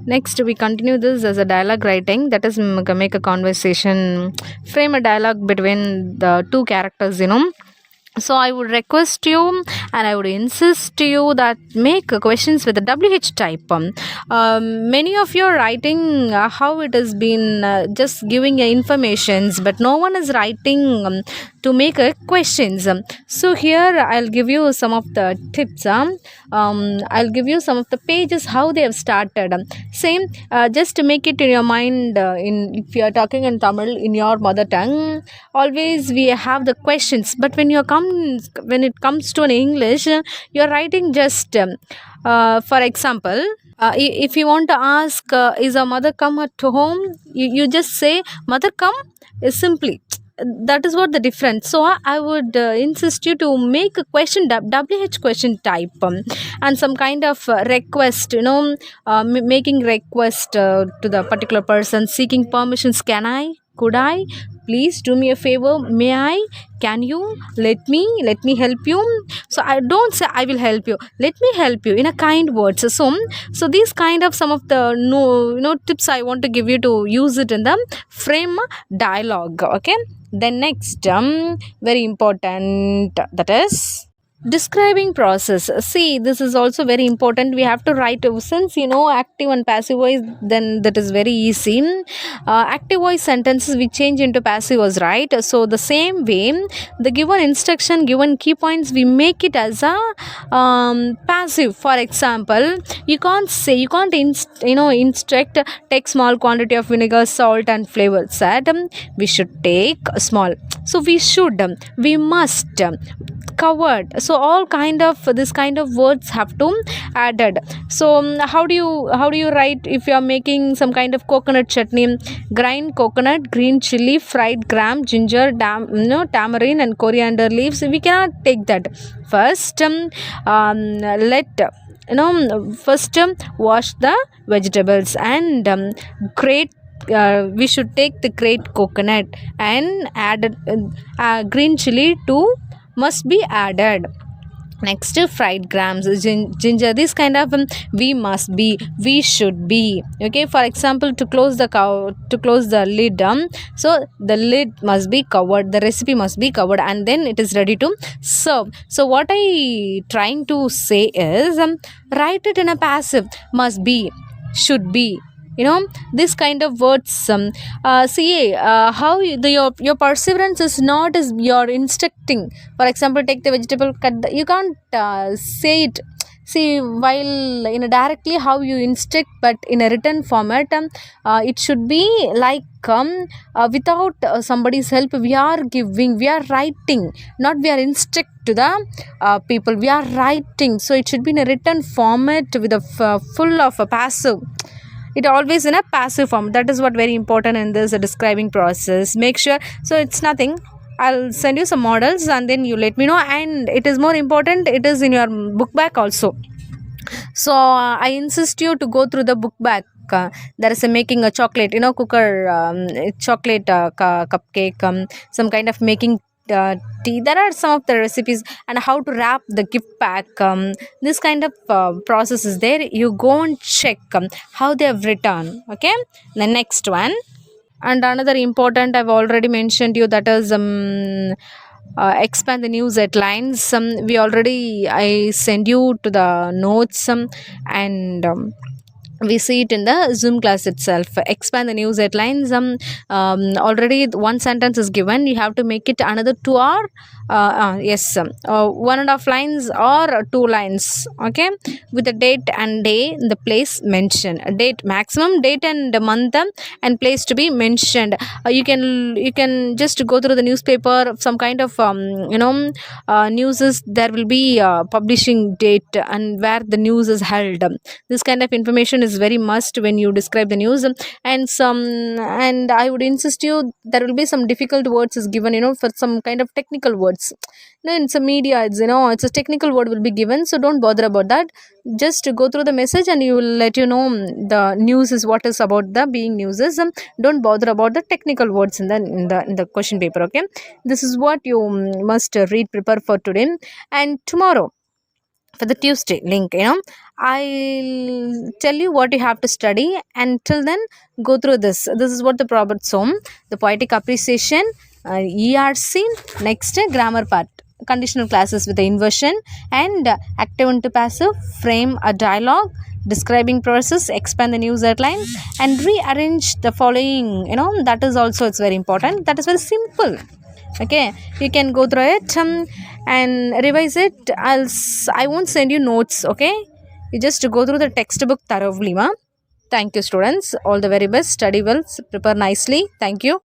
Next, we continue this as a dialogue writing. That is, make a conversation, frame a dialogue between the two characters. So I would request you and I would insist to you that make questions with the WH type. Many of you are writing how it has been just giving informations, but no one is writing to make questions. So here I'll give you some of the tips. I'll give you some of the pages how they have started. Same, just to make it in your mind. In if you are talking in Tamil in your mother tongue, always we have the questions. But when it comes to an English, you're writing just. For example, if you want to ask, is a mother come at home? You just say mother come. Simply that is what the difference. So I would insist you to make a question WH question type, and some kind of request, making request to the particular person, seeking permissions. Can I, could I, please do me a favor, may I, can you, let me help you. So I don't say I will help you, let me help you in a kind words. So these kind of some of the tips I want to give you to use it in the frame dialogue. Okay, then next, very important, that is describing process. See, this is also very important. We have to write, since active and passive voice, then that is very easy. Active voice sentences we change into passive voice, right? So the same way, the given instruction, given key points, we make it as a passive. For example, you can't instruct take small quantity of vinegar, salt and flavor. Said we should take small, so we must, covered. So all kind of this kind of words have to added. So how do you write if you are making some kind of coconut chutney? Grind coconut, green chili, fried gram, ginger, tamarind and coriander leaves. We cannot take that. First, wash the vegetables and grate. We should take the great coconut and add green chili to must be added. Next, fried grams, ginger, this kind of we should be. Okay, for example, to close the lid, so the lid must be covered, the recipe must be covered, and then it is ready to serve. So what I trying to say is, write it in a passive, must be, should be, this kind of words. See how your perseverance is not as you're instructing. For example, take the vegetable, you can't say it. See, while in a directly how you instruct, but in a written format, it should be like, without somebody's help, we are writing, not we are instruct to the people, we are writing. So it should be in a written format with a full of a passive. It always in a passive form. That is what very important in this describing process. Make sure. So it's nothing, I'll send you some models and then you let me know. And it is more important, it is in your book bag also. So I insist you to go through the book bag. There is a making a chocolate, cooker, chocolate cupcake, some kind of making tea. There are some of the recipes, and how to wrap the gift pack. This kind of process is there. You go and check how they have written. Okay, the next one. And another important, I've already mentioned you, that is expand the news headlines. I send you to the notes, and we see it in the Zoom class itself. Expand the news headlines. Already one sentence is given, you have to make it another 2 or 1.5 lines or 2 lines. Okay, with the date and day, the place mentioned, date, maximum date and month, and place to be mentioned. You can just go through the newspaper, some kind of news is there will be publishing date and where the news is held. This kind of information is very must when you describe the news. And I would insist you, there will be some difficult words is given, for some kind of technical words. In some media, it's a technical word will be given, so don't bother about that. Just go through the message and you will let the news is what is about the being news is. Don't bother about the technical words in the question paper. Okay, this is what you must read, prepare for today. And tomorrow, for the Tuesday link, I'll tell you what you have to study, and till then go through this. This is what the Proverbs Home, the poetic appreciation, ERC, next grammar part, conditional classes with the inversion, and active into passive, frame a dialogue, describing process, expand the news outline, and rearrange the following. That is also, it's very important. That is very simple. Okay, you can go through it, and revise it. I won't send you notes. Okay, you just go through the textbook thoroughly, ma. Thank you, students. All the very best. Study well, prepare nicely. Thank you.